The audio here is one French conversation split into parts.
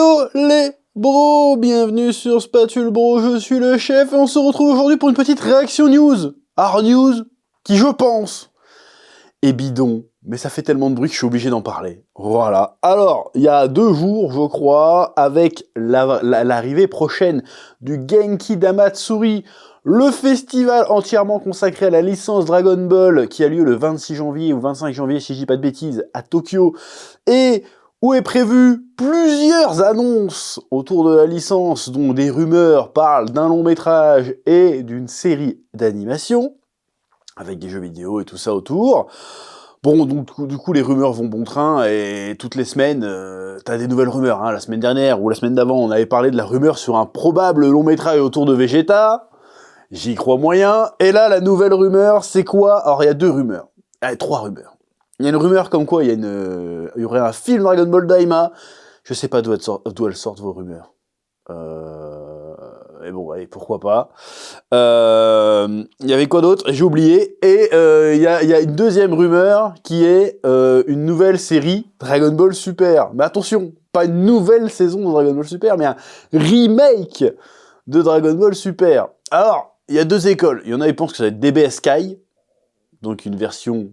Yo les bros, bienvenue sur Spatule Bro, je suis le chef et on se retrouve aujourd'hui pour une petite réaction news. Hard news, qui je pense est bidon, mais ça fait tellement de bruit que je suis obligé d'en parler. Voilà. Alors, il y a 2 jours, je crois, avec l'arrivée prochaine du Genki Damatsuri, le festival entièrement consacré à la licence Dragon Ball qui a lieu le 26 janvier ou 25 janvier, si je dis pas de bêtises, à Tokyo, et où est prévu plusieurs annonces autour de la licence, dont des rumeurs parlent d'un long métrage et d'une série d'animation, avec des jeux vidéo et tout ça autour. Bon, donc du coup les rumeurs vont bon train, et toutes les semaines, t'as des nouvelles rumeurs. Hein. La semaine dernière ou la semaine d'avant, on avait parlé de la rumeur sur un probable long métrage autour de Vegeta. J'y crois moyen. Et là, la nouvelle rumeur, c'est quoi? Alors, il y a 2 rumeurs. Allez, 3 rumeurs. Il y a une rumeur comme quoi il y aurait un film Dragon Ball Daima. Je sais pas d'où elles sortent vos rumeurs. Mais bon, allez, pourquoi pas. Il y avait quoi d'autre? J'ai oublié. Et il y a une deuxième rumeur qui est une nouvelle série Dragon Ball Super. Mais attention, pas une nouvelle saison de Dragon Ball Super, mais un remake de Dragon Ball Super. Alors, il y a 2 écoles. Il y en a qui pensent que ça va être DBS Kai, donc une version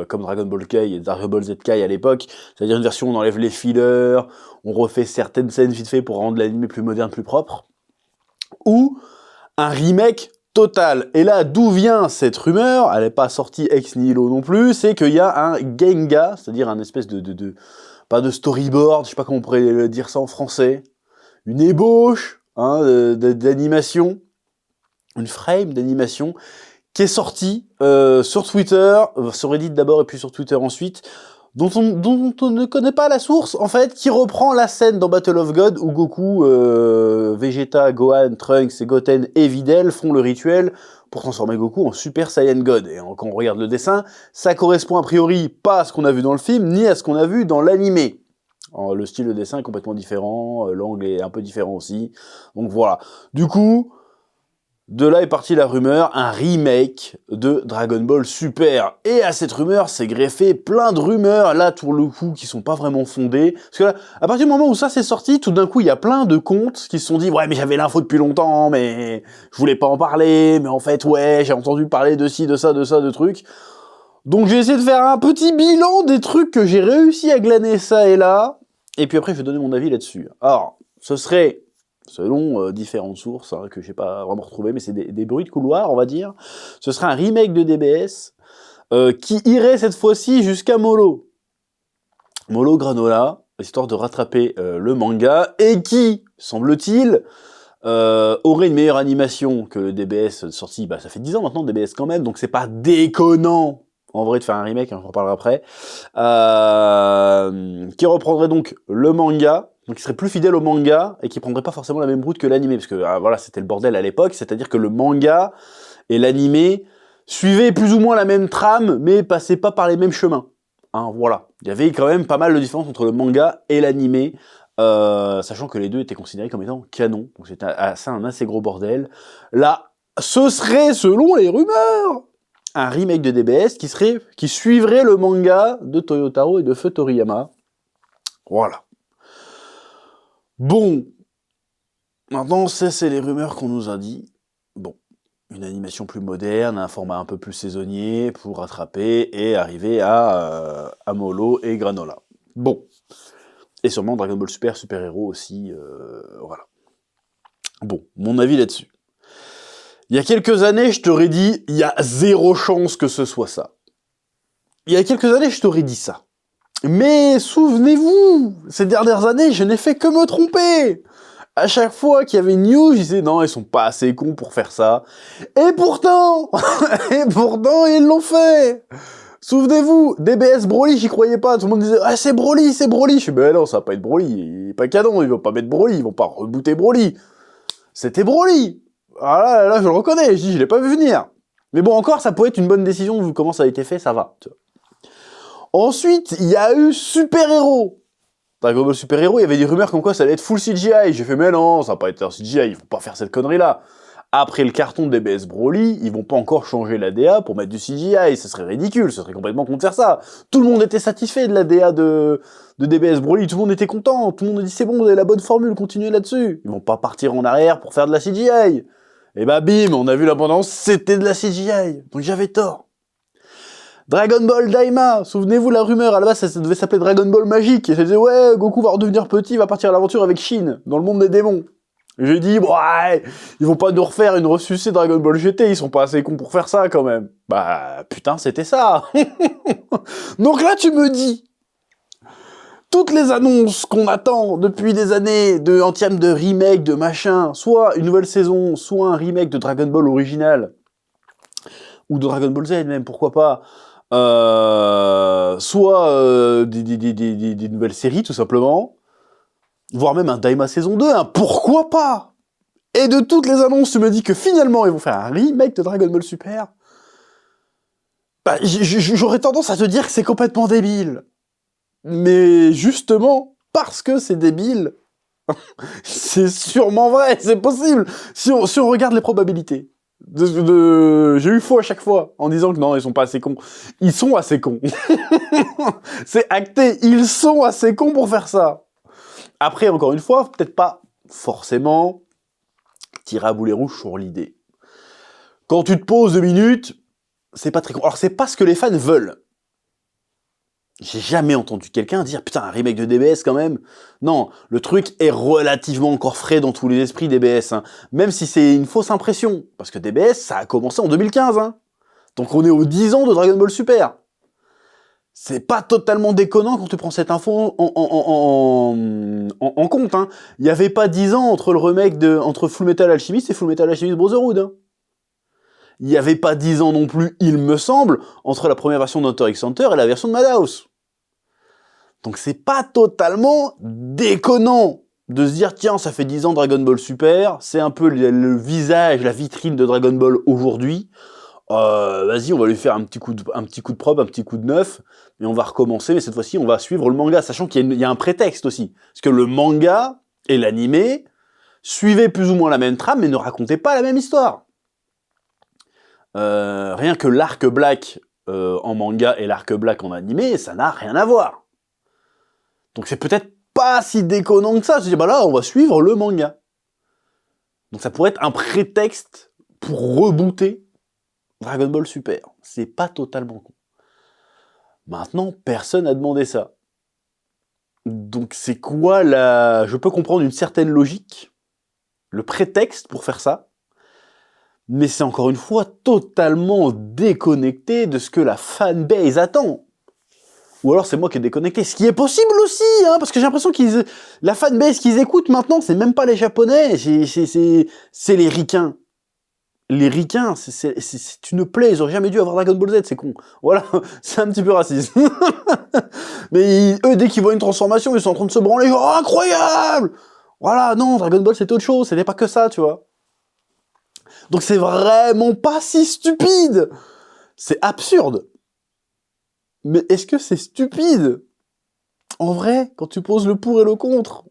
comme Dragon Ball Kai et Dragon Ball Z Kai à l'époque, c'est-à-dire une version où on enlève les fillers, on refait certaines scènes vite fait pour rendre l'anime plus moderne, plus propre, ou un remake total. Et là, d'où vient cette rumeur? Elle n'est pas sortie ex nihilo non plus, c'est qu'il y a un Genga, c'est-à-dire un espèce pas de storyboard, je sais pas comment on pourrait dire ça en français, une ébauche d'animation, une frame d'animation, qui est sorti sur Twitter, sur Reddit d'abord et puis sur Twitter ensuite, dont on ne connaît pas la source, en fait, qui reprend la scène dans Battle of God où Goku, Vegeta, Gohan, Trunks et Goten et Videl font le rituel pour transformer Goku en Super Saiyan God. Et quand on regarde le dessin, ça correspond a priori pas à ce qu'on a vu dans le film, ni à ce qu'on a vu dans l'animé. Le style de dessin est complètement différent, l'angle est un peu différent aussi, donc voilà. Du coup, de là est partie la rumeur, un remake de Dragon Ball Super. Et à cette rumeur s'est greffé plein de rumeurs, là, pour le coup, qui sont pas vraiment fondées. Parce que là, à partir du moment où ça s'est sorti, tout d'un coup, il y a plein de comptes qui se sont dit « Ouais, mais j'avais l'info depuis longtemps, mais je voulais pas en parler, mais en fait, ouais, j'ai entendu parler de ci, de ça, de trucs. » Donc j'ai essayé de faire un petit bilan des trucs que j'ai réussi à glaner ça et là, et puis après, je vais donner mon avis là-dessus. Alors, ce serait, selon différentes sources, que j'ai pas vraiment retrouvées, mais c'est des bruits de couloir, on va dire. Ce serait un remake de DBS qui irait cette fois-ci jusqu'à Molo. Molo Granola, histoire de rattraper le manga, et qui, semble-t-il, aurait une meilleure animation que le DBS sorti, ça fait 10 ans maintenant, DBS quand même, donc c'est pas déconnant, en vrai, de faire un remake, j'en reparlerai après, qui reprendrait donc le manga, donc il serait plus fidèle au manga, et qui prendrait pas forcément la même route que l'animé, parce que voilà, c'était le bordel à l'époque, c'est-à-dire que le manga et l'animé suivaient plus ou moins la même trame, mais passaient pas par les mêmes chemins. Voilà. Il y avait quand même pas mal de différence entre le manga et l'animé, sachant que les deux étaient considérés comme étant canon, donc c'était un assez gros bordel. Là, ce serait, selon les rumeurs, un remake de DBS qui suivrait le manga de Toyotaro et de Feu Toriyama. Voilà. Bon, maintenant, ça c'est les rumeurs qu'on nous a dit. Bon, une animation plus moderne, un format un peu plus saisonnier pour rattraper et arriver à Molo et Granola. Bon. Et sûrement Dragon Ball Super, Super Héros aussi, voilà. Bon, mon avis là-dessus. Il y a quelques années, je t'aurais dit, il y a 0 chance que ce soit ça. Il y a quelques années, je t'aurais dit ça. Mais souvenez-vous, ces dernières années, je n'ai fait que me tromper. À chaque fois qu'il y avait une news, je disais non, ils sont pas assez cons pour faire ça. Et pourtant, ils l'ont fait. Souvenez-vous, DBS Broly, j'y croyais pas, tout le monde disait « Ah, c'est Broly, c'est Broly !» Je suis « Ben non, ça va pas être Broly, il est pas canon, ils vont pas mettre Broly, ils vont pas rebooter Broly. » C'était Broly. Ah là, je le reconnais, je dis « Je l'ai pas vu venir. » Mais bon, encore, ça pourrait être une bonne décision, vu comment ça a été fait, ça va. Ensuite, il y a eu Super Héros. Dragon Ball Super Héros, il y avait des rumeurs comme quoi ça allait être full CGI. J'ai fait « Mais non, ça va pas être un CGI, ils vont pas faire cette connerie-là. » Après le carton de DBS Broly, ils vont pas encore changer la DA pour mettre du CGI, ce serait ridicule, ce serait complètement con de faire ça. Tout le monde était satisfait de la DA de DBS Broly, tout le monde était content, tout le monde a dit c'est bon, vous avez la bonne formule, continuez là-dessus. Ils vont pas partir en arrière pour faire de la CGI. Et bah bim, on a vu l'abondance, c'était de la CGI, donc j'avais tort. Dragon Ball Daima, souvenez-vous la rumeur, à la base ça devait s'appeler Dragon Ball Magique, et ça disait ouais, Goku va redevenir petit, il va partir à l'aventure avec Shin, dans le monde des démons. J'ai dit, ouais, ils vont pas nous refaire une ressucée Dragon Ball GT, ils sont pas assez cons pour faire ça quand même. Bah putain, c'était ça. Donc là tu me dis, toutes les annonces qu'on attend depuis des années, en termes de remake, de machin, soit une nouvelle saison, soit un remake de Dragon Ball original, ou de Dragon Ball Z même, pourquoi pas, soit des nouvelles séries tout simplement, voire même un Daima saison 2, hein, pourquoi pas? Et de toutes les annonces, tu me dis que finalement ils vont faire un remake de Dragon Ball Super, bah, j'aurais tendance à te dire que c'est complètement débile. Mais justement, parce que c'est débile, c'est sûrement vrai, c'est possible. Si on regarde les probabilités, j'ai eu faux à chaque fois, en disant que non, ils sont pas assez cons. Ils sont assez cons. C'est acté, ils sont assez cons pour faire ça. Après, encore une fois, peut-être pas forcément tirer à boulet rouge sur l'idée. Quand tu te poses 2 minutes, c'est pas très con. Alors, c'est pas ce que les fans veulent. J'ai jamais entendu quelqu'un dire « Putain, un remake de DBS quand même !» Non, le truc est relativement encore frais dans tous les esprits DBS, hein. Même si c'est une fausse impression. Parce que DBS, ça a commencé en 2015, hein. Donc on est aux 10 ans de Dragon Ball Super. C'est pas totalement déconnant quand tu prends cette info en compte, hein. Il y avait pas 10 ans entre le remake entre Fullmetal Alchemist et Fullmetal Alchemist Brotherhood, hein. Il y avait pas 10 ans non plus, il me semble, entre la première version de Hunter x Hunter et la version de Madhouse. Donc c'est pas totalement déconnant de se dire tiens, ça fait 10 ans Dragon Ball Super, c'est un peu le visage, la vitrine de Dragon Ball aujourd'hui. Vas-y, on va lui faire un petit coup de propre, un petit coup de neuf, et on va recommencer, mais cette fois-ci, on va suivre le manga, sachant qu'il y a un prétexte aussi. Parce que le manga et l'animé suivaient plus ou moins la même trame, mais ne racontaient pas la même histoire. Rien que l'arc Black en manga et l'arc Black en animé, ça n'a rien à voir. Donc c'est peut-être pas si déconnant que ça, se dire bah là, on va suivre le manga. Donc ça pourrait être un prétexte pour rebooter Dragon Ball Super. C'est pas totalement con. Maintenant, personne n'a demandé ça. Donc c'est quoi la... Je peux comprendre une certaine logique, le prétexte pour faire ça, mais c'est encore une fois totalement déconnecté de ce que la fanbase attend. Ou alors c'est moi qui est déconnecté, ce qui est possible aussi, hein, parce que j'ai l'impression la fanbase qu'ils écoutent maintenant, c'est même pas les Japonais, c'est les ricains. Les ricains, c'est une plaie, ils auraient jamais dû avoir Dragon Ball Z, c'est con. Voilà, c'est un petit peu raciste. Mais eux, dès qu'ils voient une transformation, ils sont en train de se branler, oh, incroyable! Voilà, non, Dragon Ball c'était autre chose, c'était pas que ça, tu vois. Donc c'est vraiment pas si stupide! C'est absurde. Mais est-ce que c'est stupide? En vrai, quand tu poses le pour et le contre,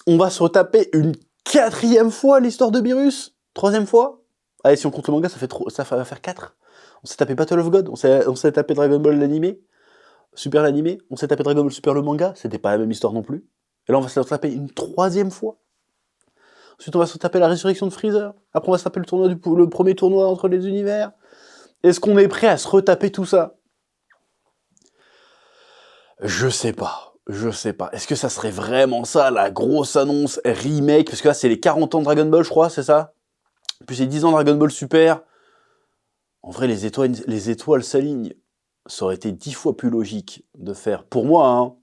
on va se retaper une 4e fois l'histoire de Beerus? 3e fois? Allez, si on compte le manga, ça va faire 4. On s'est tapé Battle of God, on s'est tapé Dragon Ball l'animé, Super l'animé, on s'est tapé Dragon Ball Super le manga, c'était pas la même histoire non plus. Et là, on va se taper une 3e fois. Ensuite, on va se taper la résurrection de Freezer. Après, on va se taper le premier tournoi entre les univers. Est-ce qu'on est prêt à se retaper tout ça? Je sais pas. Est-ce que ça serait vraiment ça, la grosse annonce remake? Parce que là, c'est les 40 ans de Dragon Ball, je crois, c'est ça? Puis c'est 10 ans de Dragon Ball Super. En vrai, les étoiles s'alignent. Ça aurait été 10 fois plus logique de faire, pour moi, hein,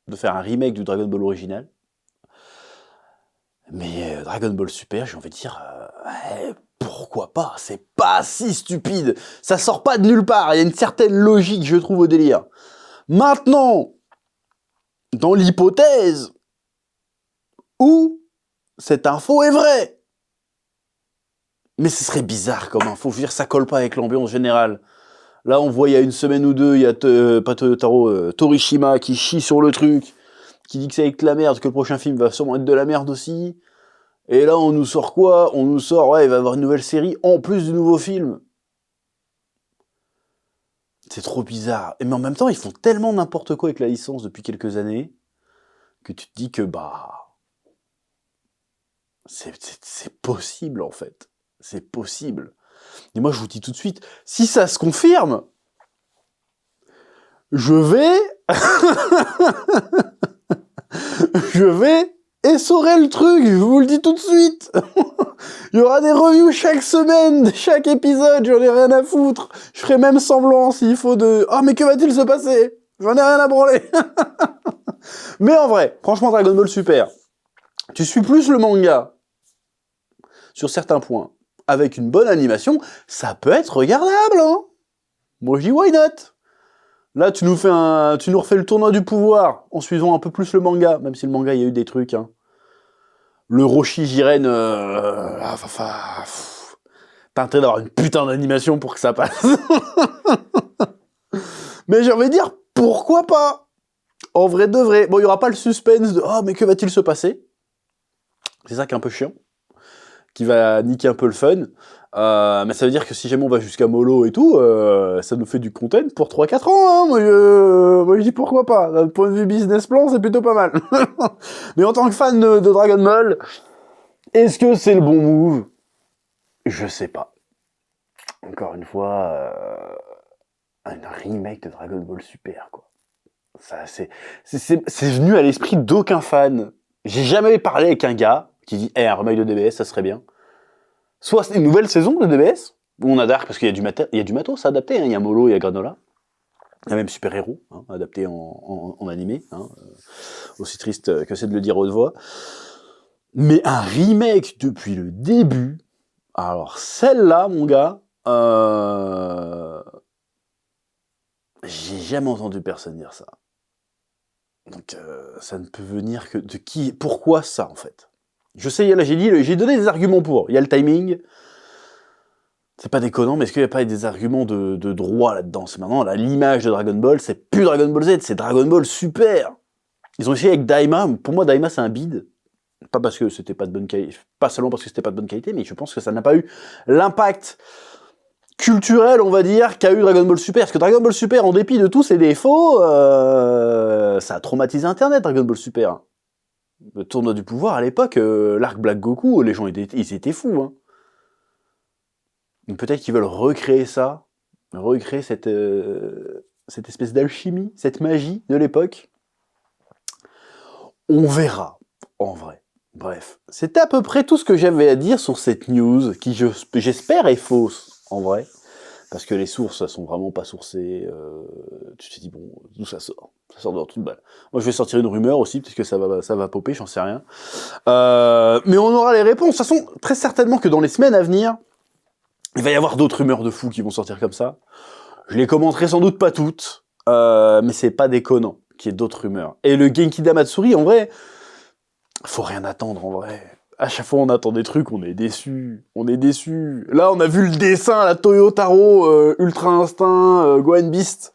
de faire un remake du Dragon Ball original. Mais Dragon Ball Super, j'ai envie de dire, ouais, pourquoi pas? C'est pas si stupide. Ça sort pas de nulle part. Il y a une certaine logique, je trouve, au délire. Maintenant, dans l'hypothèse où cette info est vraie. Mais ce serait bizarre comme info. Je veux dire, ça colle pas avec l'ambiance générale. Là, on voit il y a une semaine ou deux, il y a Torishima qui chie sur le truc, qui dit que c'est avec la merde, que le prochain film va sûrement être de la merde aussi. Et là, on nous sort quoi? On nous sort, ouais, il va y avoir une nouvelle série, en plus du nouveau film. C'est trop bizarre. Mais en même temps, ils font tellement n'importe quoi avec la licence depuis quelques années, que tu te dis que, c'est possible, en fait. C'est possible. Et moi, je vous dis tout de suite, si ça se confirme, je vais essorer le truc, je vous le dis tout de suite. Il y aura des reviews chaque semaine, de chaque épisode, j'en ai rien à foutre. Je ferai même semblant s'il faut de... Ah, mais que va-t-il se passer? J'en ai rien à branler. Mais en vrai, franchement, Dragon Ball Super, tu suis plus le manga, sur certains points, avec une bonne animation, ça peut être regardable, hein. Moi, je dis why not? Là, tu nous refais le tournoi du pouvoir, en suivant un peu plus le manga, même si le manga, il y a eu des trucs, hein. Le Roshi Jiren, t'as intérêt d'avoir une putain d'animation pour que ça passe. Mais j'ai envie de dire, pourquoi pas? En vrai de vrai. Bon, il y aura pas le suspense de « Oh, mais que va-t-il se passer ?» C'est ça qui est un peu chiant, qui va niquer un peu le fun. Mais ça veut dire que si jamais on va jusqu'à Molo et tout, ça nous fait du content pour 3-4 ans, hein. Moi, je dis pourquoi pas. D'un point de vue business plan, c'est plutôt pas mal. Mais en tant que fan de Dragon Ball, est-ce que c'est le bon move? Je sais pas. Encore une fois, un remake de Dragon Ball Super, quoi. Ça, c'est venu à l'esprit d'aucun fan. J'ai jamais parlé avec un gars qui dit un remake de DBS, ça serait bien. Soit c'est une nouvelle saison de DBS, où on adore parce qu'il y a du matos adapté, hein. Il y a Molo, il y a Granola. Il y a même Super Héros, hein, adapté en animé, hein, aussi triste que c'est de le dire haute voix. Mais un remake depuis le début, alors celle-là, mon gars, j'ai jamais entendu personne dire ça. Donc ça ne peut venir que de qui? Pourquoi ça, en fait? Je sais, là j'ai donné des arguments pour. Il y a le timing. C'est pas déconnant, mais est-ce qu'il n'y a pas des arguments de droit là-dedans? C'est maintenant l'image de Dragon Ball, c'est plus Dragon Ball Z, c'est Dragon Ball Super. Ils ont essayé avec Daima. Pour moi, Daima c'est un bide. Pas parce que c'était pas de bonne qualité, pas seulement parce que c'était pas de bonne qualité, mais je pense que ça n'a pas eu l'impact culturel, on va dire, qu'a eu Dragon Ball Super. Parce que Dragon Ball Super, en dépit de tous ses défauts, ça a traumatisé Internet, Dragon Ball Super. Le tournoi du pouvoir, à l'époque, l'arc Black Goku, les gens, ils étaient fous, hein. Donc peut-être qu'ils veulent recréer ça, recréer cette espèce d'alchimie, cette magie de l'époque. On verra, en vrai. Bref, c'était à peu près tout ce que j'avais à dire sur cette news, qui j'espère est fausse, en vrai. Parce que les sources, elles sont vraiment pas sourcées. Tu te dis, bon, d'où ça sort? Ça sort de toute balle. Moi, je vais sortir une rumeur aussi, parce que ça va popper, j'en sais rien. Mais on aura les réponses. De toute façon, très certainement que dans les semaines à venir, il va y avoir d'autres rumeurs de fous qui vont sortir comme ça. Je les commenterai sans doute pas toutes, mais c'est pas déconnant qu'il y ait d'autres rumeurs. Et le Genki Damatsuri, en vrai, faut rien attendre, en vrai. À chaque fois, on attend des trucs, on est déçus. On est déçus. Là, on a vu le dessin à la Toyotaro, Ultra Instinct, Gohan Beast.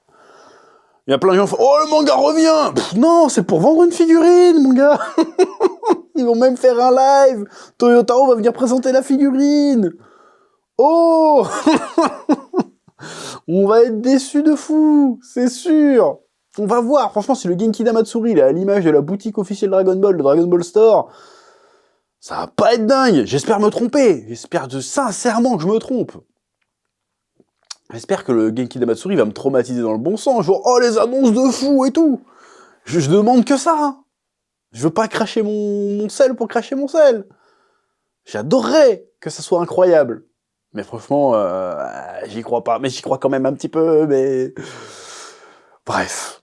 Il y a plein de gens qui font « Oh, le manga revient !» Non, c'est pour vendre une figurine, mon gars. Ils vont même faire un live. Toyotaro va venir présenter la figurine. Oh. On va être déçus de fou, c'est sûr. On va voir, franchement, si le Genki Damatsuri, il est à l'image de la boutique officielle Dragon Ball, de Dragon Ball Store, ça va pas être dingue. J'espère me tromper. J'espère sincèrement que je me trompe. J'espère que le Genki Damatsuri va me traumatiser dans le bon sens. Genre, oh, les annonces de fou et tout. Je demande que ça. Hein. Je veux pas cracher mon sel pour cracher mon sel. J'adorerais que ça soit incroyable. Mais franchement, j'y crois pas. Mais j'y crois quand même un petit peu, mais... Bref.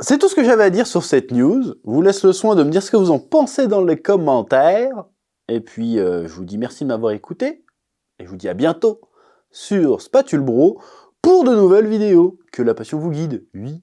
C'est tout ce que j'avais à dire sur cette news. Je vous laisse le soin de me dire ce que vous en pensez dans les commentaires. Et puis, je vous dis merci de m'avoir écouté. Et je vous dis à bientôt sur Spatule Bro pour de nouvelles vidéos. Que la passion vous guide. Oui.